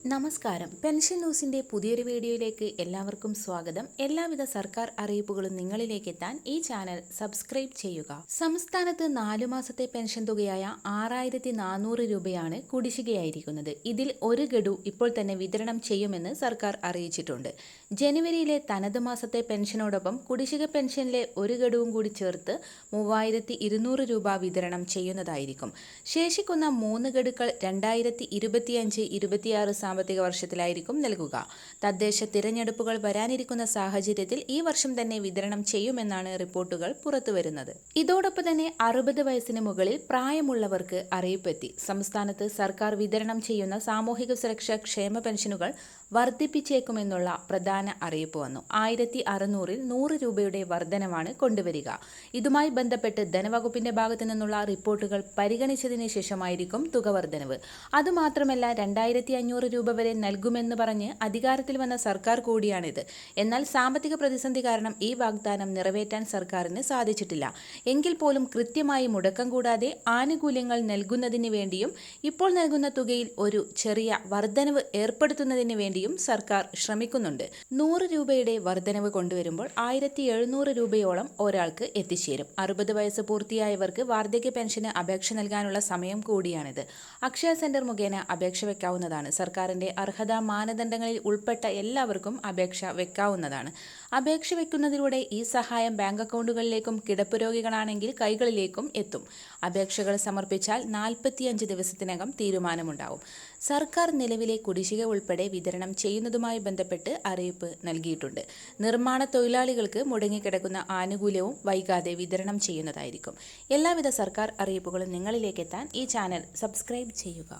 നമസ്കാരം. പെൻഷൻ ന്യൂസിന്റെ പുതിയൊരു വീഡിയോയിലേക്ക് എല്ലാവർക്കും സ്വാഗതം. എല്ലാവിധ സർക്കാർ അറിയിപ്പുകളും നിങ്ങളിലേക്ക് എത്താൻ ഈ ചാനൽ സബ്സ്ക്രൈബ് ചെയ്യുക. സംസ്ഥാനത്ത് 4 മാസത്തെ പെൻഷൻ തുകയായ 6400 രൂപയാണ് കുടിശ്ശികയായിരിക്കുന്നത്. ഇതിൽ ഒരു ഗഡു ഇപ്പോൾ തന്നെ വിതരണം ചെയ്യുമെന്ന് സർക്കാർ അറിയിച്ചിട്ടുണ്ട്. ജനുവരിയിലെ തനത് മാസത്തെ പെൻഷനോടൊപ്പം കുടിശ്ശിക പെൻഷനിലെ ഒരു ഗഡുവും കൂടി ചേർത്ത് 3200 രൂപ വിതരണം ചെയ്യുന്നതായിരിക്കും. ശേഷിക്കുന്ന 3 ഗഡുക്കൾ 2025-26 സാമ്പത്തിക വർഷത്തിലായിരിക്കും നൽകുക. തദ്ദേശ തിരഞ്ഞെടുപ്പുകൾ വരാനിരിക്കുന്ന സാഹചര്യത്തിൽ ഈ വർഷം തന്നെ വിതരണം ചെയ്യുമെന്നാണ് റിപ്പോർട്ടുകൾ പുറത്തുവരുന്നത്. ഇതോടൊപ്പം തന്നെ 60 വയസ്സിന് മുകളിൽ പ്രായമുള്ളവർക്ക് അറിയിപ്പെത്തി. സംസ്ഥാനത്ത് സർക്കാർ വിതരണം ചെയ്യുന്ന സാമൂഹിക സുരക്ഷാ ക്ഷേമ പെൻഷനുകൾ വർദ്ധിപ്പിച്ചേക്കുമെന്നുള്ള പ്രധാന അറിയിപ്പ് വന്നു. 1600-ൽ 100 രൂപയുടെ വർധനവാണ് കൊണ്ടുവരിക. ഇതുമായി ബന്ധപ്പെട്ട് ധനവകുപ്പിന്റെ ഭാഗത്തു നിന്നുള്ള റിപ്പോർട്ടുകൾ പരിഗണിച്ചതിന് ശേഷമായിരിക്കും തുക വർധനവ്. അതുമാത്രമല്ല 2500 രൂപ വരെ നൽകുമെന്ന് പറഞ്ഞ് അധികാരത്തിൽ വന്ന സർക്കാർ കൂടിയാണിത്. എന്നാൽ സാമ്പത്തിക പ്രതിസന്ധി കാരണം ഈ വാഗ്ദാനം നിറവേറ്റാൻ സർക്കാരിന് സാധിച്ചിട്ടില്ല. എങ്കിൽ പോലും കൃത്യമായി മുടക്കം കൂടാതെ ആനുകൂല്യങ്ങൾ നൽകുന്നതിന് വേണ്ടിയും ഇപ്പോൾ നൽകുന്ന തുകയിൽ ഒരു ചെറിയ വർധനവ് ഏർപ്പെടുത്തുന്നതിന് വേണ്ടിയും സർക്കാർ ശ്രമിക്കുന്നുണ്ട്. 100 രൂപയുടെ വർധനവ് കൊണ്ടുവരുമ്പോൾ 1700 രൂപയോളം ഒരാൾക്ക് എത്തിച്ചേരും. 60 വയസ്സ് പൂർത്തിയായവർക്ക് വാർദ്ധക്യ പെൻഷന് അപേക്ഷ നൽകാനുള്ള സമയം കൂടിയാണിത്. അക്ഷയ സെന്റർ മുഖേന അപേക്ഷ വെക്കാവുന്നതാണ്. സർക്കാരിന്റെ അർഹതാ മാനദണ്ഡങ്ങളിൽ ഉൾപ്പെട്ട എല്ലാവർക്കും അപേക്ഷ വെക്കാവുന്നതാണ്. അപേക്ഷ വെക്കുന്നതിലൂടെ ഈ സഹായം ബാങ്ക് അക്കൗണ്ടുകളിലേക്കും കിടപ്പ് രോഗികളാണെങ്കിൽ കൈകളിലേക്കും എത്തും. അപേക്ഷകൾ സമർപ്പിച്ചാൽ 45 ദിവസത്തിനകം തീരുമാനമുണ്ടാവും. സർക്കാർ നിലവിലെ കുടിശ്ശിക ഉൾപ്പെടെ വിതരണം ചെയ്യുന്നതുമായി ബന്ധപ്പെട്ട് അറിയിപ്പ് നൽകിയിട്ടുണ്ട്. നിർമ്മാണ തൊഴിലാളികൾക്ക് മുടങ്ങിക്കിടക്കുന്ന ആനുകൂല്യവും വൈകാതെ വിതരണം ചെയ്യുന്നതായിരിക്കും. എല്ലാവിധ സർക്കാർ അറിയിപ്പുകളും നിങ്ങളിലേക്ക് എത്താൻ ഈ ചാനൽ സബ്സ്ക്രൈബ് ചെയ്യുക.